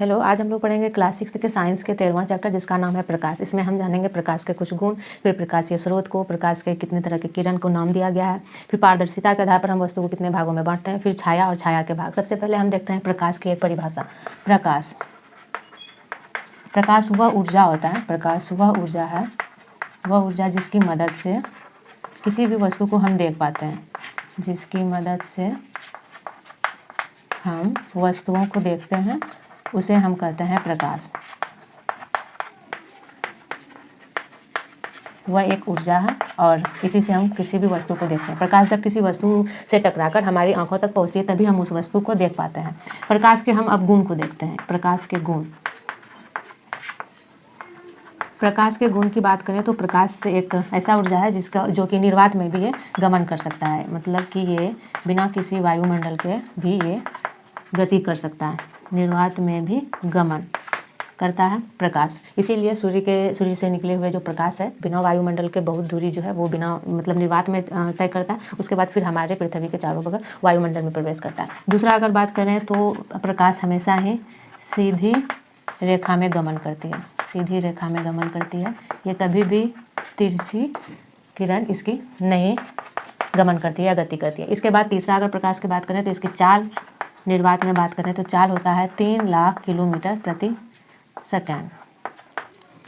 Hello, आज हम लोग पढ़ेंगे क्लास 6 के साइंस के 13वां चैप्टर जिसका नाम है प्रकाश। इसमें हम जानेंगे प्रकाश के कुछ गुण, फिर प्रकाशीय स्रोत को, प्रकाश के कितने तरह के किरण को नाम दिया गया है, फिर पारदर्शिता के आधार पर हम वस्तु को कितने भागों में बांटते हैं, फिर छाया और छाया के भाग। सबसे पहले हम देखते हैं प्रकाश की एक परिभाषा। प्रकाश वह ऊर्जा होता है, प्रकाश वह ऊर्जा है, वह ऊर्जा जिसकी मदद से किसी भी वस्तु को हम देख पाते हैं, जिसकी मदद से हम वस्तुओं को देखते हैं, उसे हम कहते हैं प्रकाश। वह एक ऊर्जा है और इसी से हम किसी भी वस्तु को देखते हैं। प्रकाश जब किसी वस्तु से टकराकर हमारी आंखों तक पहुंचती है तभी हम उस वस्तु को देख पाते हैं। प्रकाश के हम अब गुण को देखते हैं। प्रकाश के गुण, प्रकाश के गुण की बात करें तो प्रकाश से एक ऐसा ऊर्जा है जिसका जो कि निर्वात में भी ये गमन कर सकता है, मतलब कि ये बिना किसी वायुमंडल के भी ये गति कर सकता है, निर्वात में भी गमन करता है प्रकाश। इसीलिए सूर्य से निकले हुए जो प्रकाश है बिना वायुमंडल के बहुत दूरी जो है वो बिना मतलब निर्वात में तय करता है, उसके बाद फिर हमारे पृथ्वी के चारों बगल वायुमंडल में प्रवेश करता है। दूसरा अगर बात करें तो प्रकाश हमेशा ही सीधी रेखा में गमन करती है, सीधी रेखा में गमन करती है। ये कभी भी तिरछी किरण इसकी नहीं गमन करती है या गति करती है। इसके बाद तीसरा अगर प्रकाश की बात करें तो इसकी चाल, निर्वात में बात करें तो चाल होता है 3 लाख किलोमीटर प्रति सेकंड।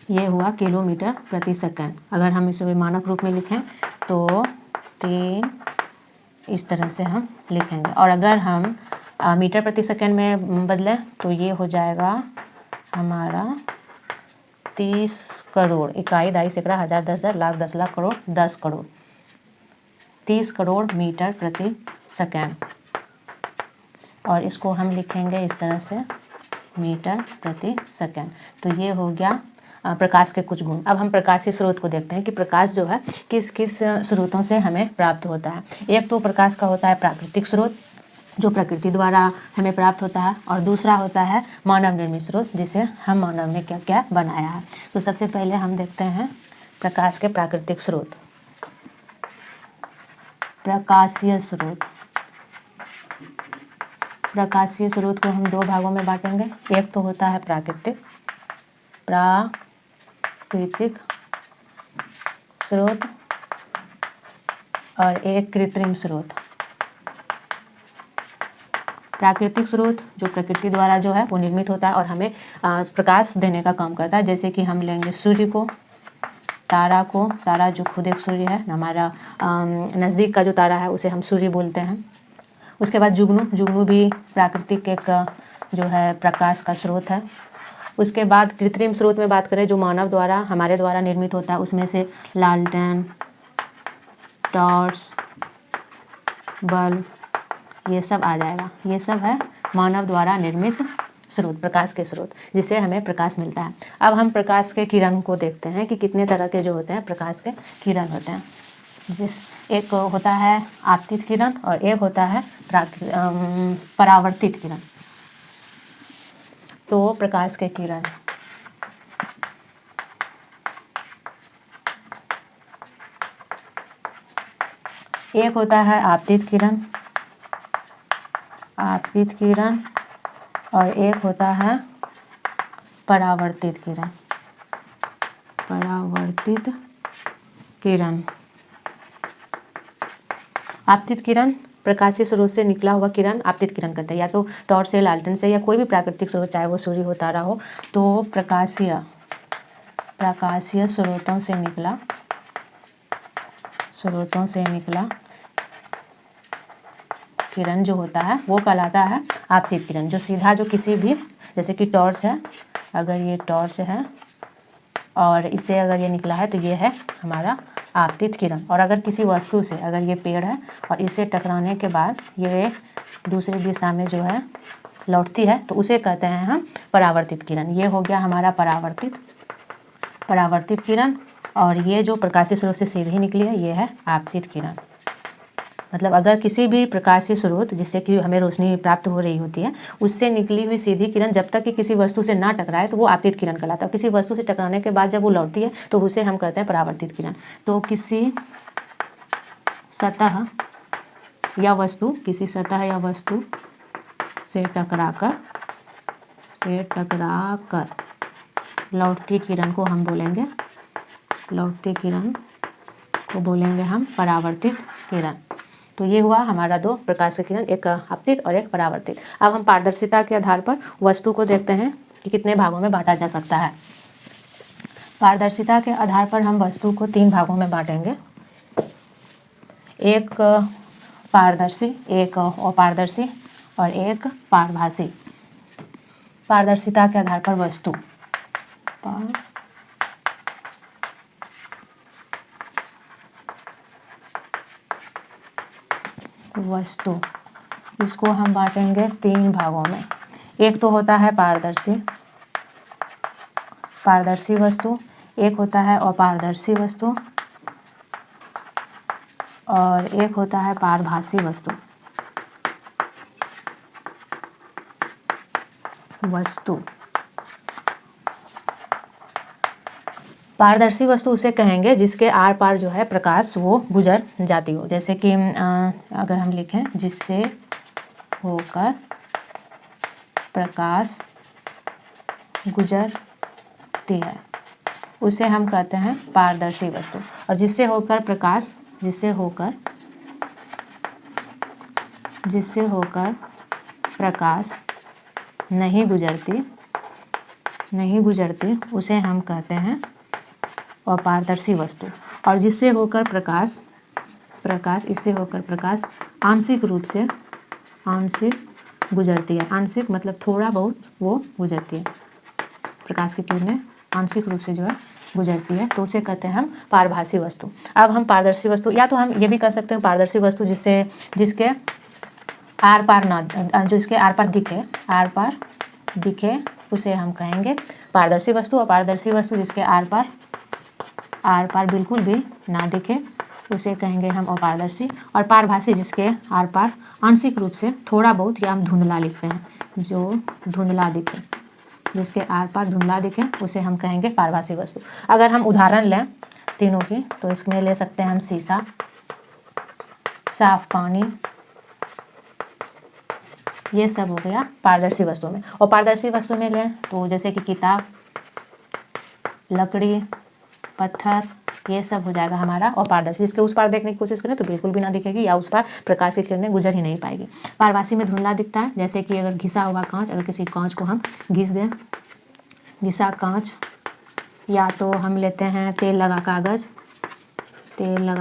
ये हुआ किलोमीटर प्रति सेकंड। अगर हम इसे मानक रूप में लिखें तो 3 इस तरह से हम लिखेंगे, और अगर हम मीटर प्रति सेकंड में बदलें तो ये हो जाएगा हमारा 30 करोड़, इकाई, दाई, सैकड़ा, हज़ार, 10,000, लाख, 10 लाख, करोड़, 10 करोड़, 30 करोड़ मीटर प्रति सेकंड। और इसको हम लिखेंगे इस तरह से मीटर प्रति सेकंड। तो ये हो गया प्रकाश के कुछ गुण। अब हम प्रकाशीय स्रोत को देखते हैं कि प्रकाश जो है किस किस स्रोतों से हमें प्राप्त होता है। एक तो प्रकाश का होता है प्राकृतिक स्रोत जो प्रकृति द्वारा हमें प्राप्त होता है, और दूसरा होता है मानव निर्मित स्रोत जिसे हम मानव ने क्या क्या बनाया है। तो सबसे पहले हम देखते हैं प्रकाश के प्राकृतिक स्रोत। प्रकाशीय स्रोत, प्रकाशीय स्रोत को हम 2 भागों में बांटेंगे। एक तो होता है प्राकृतिक स्रोत और एक कृत्रिम स्रोत। प्राकृतिक स्रोत जो प्रकृति द्वारा जो है वो निर्मित होता है और हमें प्रकाश देने का काम करता है। जैसे कि हम लेंगे सूर्य को, तारा को, तारा जो खुद एक सूर्य है, हमारा नज़दीक का जो तारा है उसे हम सूर्य बोलते हैं। उसके बाद जुगनू भी प्राकृतिक एक जो है प्रकाश का स्रोत है। उसके बाद कृत्रिम स्रोत में बात करें जो मानव द्वारा हमारे द्वारा निर्मित होता है, उसमें से लालटेन, टॉर्च, बल्ब, ये सब आ जाएगा। ये सब है मानव द्वारा निर्मित स्रोत, प्रकाश के स्रोत जिससे हमें प्रकाश मिलता है। अब हम प्रकाश के किरण को देखते हैं कि कितने तरह के जो होते हैं प्रकाश के किरण होते हैं। एक होता है आपतित किरण और एक होता है परावर्तित किरण। तो प्रकाश के किरण, एक होता है आपतित किरण, और एक होता है परावर्तित किरण, आपतित किरण प्रकाशीय स्रोत से निकला हुआ किरण आपतित किरण कहते हैं, या तो टॉर्च से, लालटेन से, या कोई भी प्राकृतिक स्रोत, चाहे वो सूर्य हो, तारा हो। तो प्रकाशीय स्रोतों से निकला किरण जो होता है वो कहलाता है आपतित किरण। जो सीधा जो किसी भी, जैसे कि टॉर्च है, अगर ये टॉर्च है और इससे अगर ये निकला है तो ये है हमारा आपतित किरण। और अगर किसी वस्तु से, अगर ये पेड़ है और इससे टकराने के बाद ये दूसरी दिशा में जो है लौटती है तो उसे कहते हैं हम परावर्तित किरण। ये हो गया हमारा परावर्तित किरण। और ये जो प्रकाशीय स्रोत से सीधी निकली है ये है आपतित किरण। मतलब अगर किसी भी प्रकाशीय स्रोत जिससे कि हमें रोशनी प्राप्त हो रही होती है उससे निकली हुई सीधी किरण जब तक कि किसी वस्तु से ना टकराए तो वो आपतित किरण कहलाता है। किसी वस्तु से टकराने के बाद जब वो लौटती है तो उसे हम कहते हैं परावर्तित किरण। तो किसी सतह या वस्तु से टकराकर से टकरा कर लौटती किरण को हम बोलेंगे, लौटती किरण को बोलेंगे हम परावर्तित किरण। तो ये हुआ हमारा दो प्रकाश की किरण, एक आपतित और एक परावर्तित। अब हम पारदर्शिता के आधार पर वस्तु को देखते हैं कि कितने भागों में बांटा जा सकता है। पारदर्शिता के आधार पर हम वस्तु को 3 भागों में बांटेंगे, एक पारदर्शी, एक अपारदर्शी और एक पारभासी। पारदर्शिता के आधार पर वस्तु, वस्तु इसको हम बांटेंगे 3 भागों में। एक तो होता है पारदर्शी, पारदर्शी वस्तु, एक होता है अपारदर्शी वस्तु और एक होता है पारभासी वस्तु। वस्तु पारदर्शी वस्तु उसे कहेंगे जिसके आर पार जो है प्रकाश वो गुजर जाती हो। जैसे कि अगर हम लिखें जिससे होकर प्रकाश गुजरती है उसे हम कहते हैं पारदर्शी वस्तु। और जिससे होकर प्रकाश, जिससे होकर प्रकाश नहीं गुजरती उसे हम कहते हैं अपारदर्शी वस्तु। और जिससे होकर प्रकाश इससे होकर प्रकाश आंशिक रूप से गुजरती है। आंशिक मतलब थोड़ा बहुत वो गुजरती है, प्रकाश की किरणें आंशिक रूप से जो है गुजरती है, तो उसे कहते हैं हम पारभासी वस्तु। अब हम पारदर्शी वस्तु, या तो हम ये भी कह सकते हैं पारदर्शी वस्तु जिसके आर पार ना, जो इसके आर पार दिखे उसे हम कहेंगे पारदर्शी वस्तु। और पारदर्शी वस्तु जिसके आर पार बिल्कुल भी ना दिखे उसे कहेंगे हम अपारदर्शी। और पारभासी जिसके आर पार आंशिक रूप से थोड़ा बहुत, या हम धुंधला लिखते हैं, जो धुंधला दिखे, जिसके आर पार धुंधला दिखे उसे हम कहेंगे पारभासी वस्तु। अगर हम उदाहरण लें तीनों की तो इसमें ले सकते हैं हम शीशा, साफ पानी, ये सब हो गया पारदर्शी वस्तु में। और पारदर्शी वस्तु में लें तो जैसे कि किताब, लकड़ी, पत्थर, ये सब हो जाएगा हमारा अपारदर्शी। इसके उस पार देखने की कोशिश करें तो बिल्कुल भी ना दिखेगी, या उस पार प्रकाश की किरणें गुजर ही नहीं पाएगी। पारभासी में धुंधला दिखता है, जैसे कि अगर घिसा हुआ कांच, अगर किसी कांच को हम घिस दें, घिसा कांच, या तो हम लेते हैं तेल लगा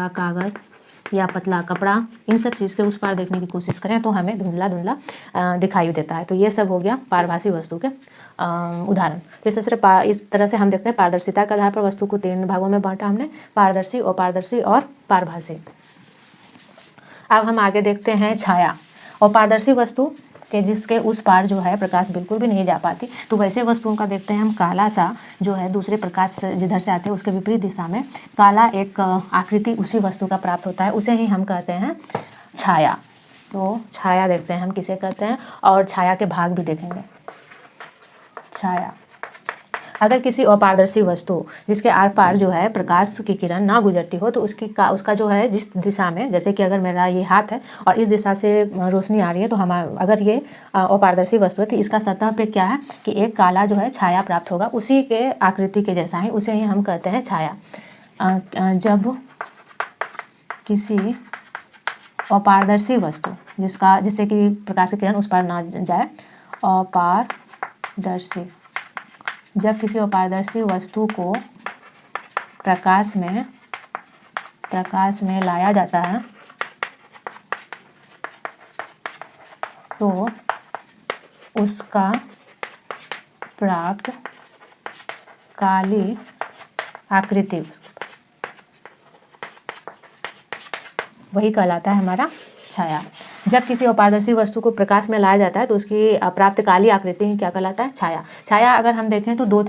कागज़ या पतला कपड़ा, इन सब चीज़ के उस पार देखने की कोशिश करें तो हमें धुंधला दिखाई देता है। तो ये सब हो गया पारभासी वस्तु के उदाहरण। इस तरह से हम देखते हैं पारदर्शिता के आधार पर वस्तु को 3 भागों में बांटा हमने, पारदर्शी, अपारदर्शी और पारभासी। अब हम आगे देखते हैं छाया। और पारदर्शी वस्तु के जिसके उस पार जो है प्रकाश बिल्कुल भी नहीं जा पाती, तो वैसे वस्तुओं का देखते हैं हम काला सा जो है दूसरे प्रकाश जिधर से आते हैं उसके विपरीत दिशा में काला एक आकृति उसी वस्तु का प्राप्त होता है, उसे ही हम कहते हैं छाया। तो छाया देखते हैं हम किसे कहते हैं, और छाया के भाग भी देखेंगे। छाया अगर किसी अपारदर्शी वस्तु जिसके आर पार जो है प्रकाश की किरण ना गुजरती हो तो उसका जो है जिस दिशा में, जैसे कि अगर मेरा ये हाथ है और इस दिशा से रोशनी आ रही है, तो अगर ये अपारदर्शी वस्तु है तो इसका सतह पे क्या है कि एक काला जो है छाया प्राप्त होगा, उसी के आकृति के जैसा ही, उसे ही हम कहते हैं छाया। जब किसी अपारदर्शी वस्तु जिससे कि प्रकाश की किरण उस पार ना जाए, अपारदर्शी, जब किसी अपारदर्शी वस्तु को प्रकाश में लाया जाता है तो उसका प्राप्त काली आकृति वही कहलाता है हमारा छाया। जब किसी अपारदर्शी वस्तु को प्रकाश में लाया जाता है तो उसकी प्राप्त काली आकृति क्या कहलाता है? छाया। छाया अगर हम देखें तो दो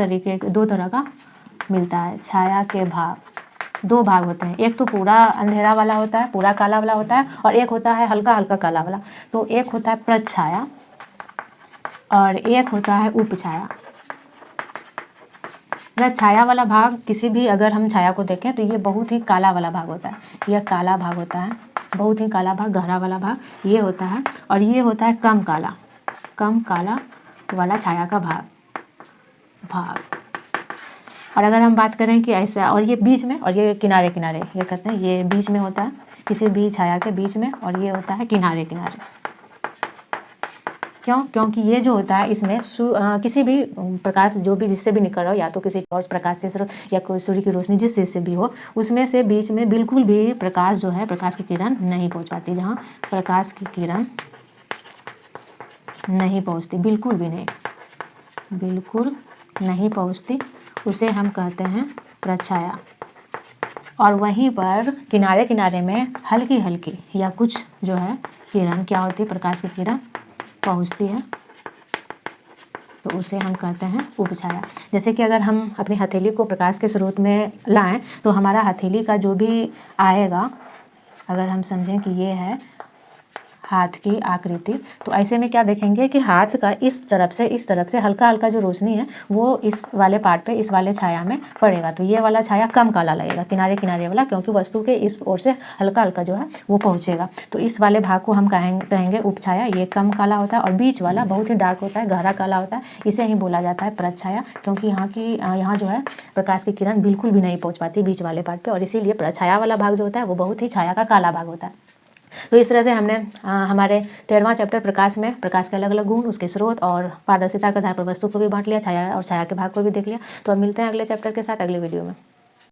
तरह का मिलता है। छाया के भाग 2 भाग होते हैं, एक तो पूरा अंधेरा वाला होता है, पूरा काला वाला होता है, और एक होता है हल्का हल्का काला वाला। तो एक होता है प्रच्छाया और एक होता है उपछाया। छाया वाला भाग किसी भी, अगर हम छाया को देखें तो ये बहुत ही काला वाला भाग होता है, यह काला भाग होता है, बहुत ही काला भाग, गहरा वाला भाग ये होता है, और ये होता है कम काला वाला छाया का भाग। और अगर हम बात करें कि ऐसा, और ये बीच में और ये किनारे किनारे, ये कहते हैं ये बीच में होता है किसी भी छाया के बीच में, और ये होता है किनारे किनारे। क्यों? क्योंकि ये जो होता है इसमें किसी भी प्रकाश जो भी जिससे भी निकल रहा हो, या तो किसी टॉर्च प्रकाश से स्रोत या कोई सूर्य की रोशनी जिस चीज़ से भी हो, उसमें से बीच में बिल्कुल भी प्रकाश जो है, प्रकाश की किरण नहीं पहुंच पाती। जहाँ प्रकाश की किरण नहीं पहुंचती, बिल्कुल भी नहीं, बिल्कुल नहीं पहुंचती, उसे हम कहते हैं प्रछाया। और वहीं पर किनारे किनारे में हल्की हल्की या कुछ जो है किरण क्या होती है, प्रकाश की किरण पहुंचती है, तो उसे हम कहते हैं उपछाया। जैसे कि अगर हम अपनी हथेली को प्रकाश के स्रोत में लाएं तो हमारा हथेली का जो भी आएगा, अगर हम समझें कि ये है हाथ की आकृति, तो ऐसे में क्या देखेंगे कि हाथ का इस तरफ से हल्का हल्का जो रोशनी है वो इस वाले पार्ट पे, इस वाले छाया में पड़ेगा, तो ये वाला छाया कम काला लगेगा, किनारे किनारे वाला, क्योंकि वस्तु के इस ओर से हल्का हल्का जो है वो पहुँचेगा। तो इस वाले भाग को हम कहेंगे उपछाया। ये कम काला होता है, और बीच वाला बहुत ही डार्क होता है, गहरा काला होता है, इसे ही बोला जाता है प्रछाया, क्योंकि यहाँ जो है प्रकाश की किरण बिल्कुल भी नहीं पहुँच पाती बीच वाले पार्ट पर, और इसीलिए प्रछाया वाला भाग जो होता है वो बहुत ही छाया का काला भाग होता है। तो इस तरह से हमने हमारे 13वां चैप्टर प्रकाश में प्रकाश के अलग अलग गुण, उसके स्रोत और पारदर्शिता के आधार पर वस्तु को भी बांट लिया, छाया और छाया के भाग को भी देख लिया। तो अब मिलते हैं अगले चैप्टर के साथ अगले वीडियो में।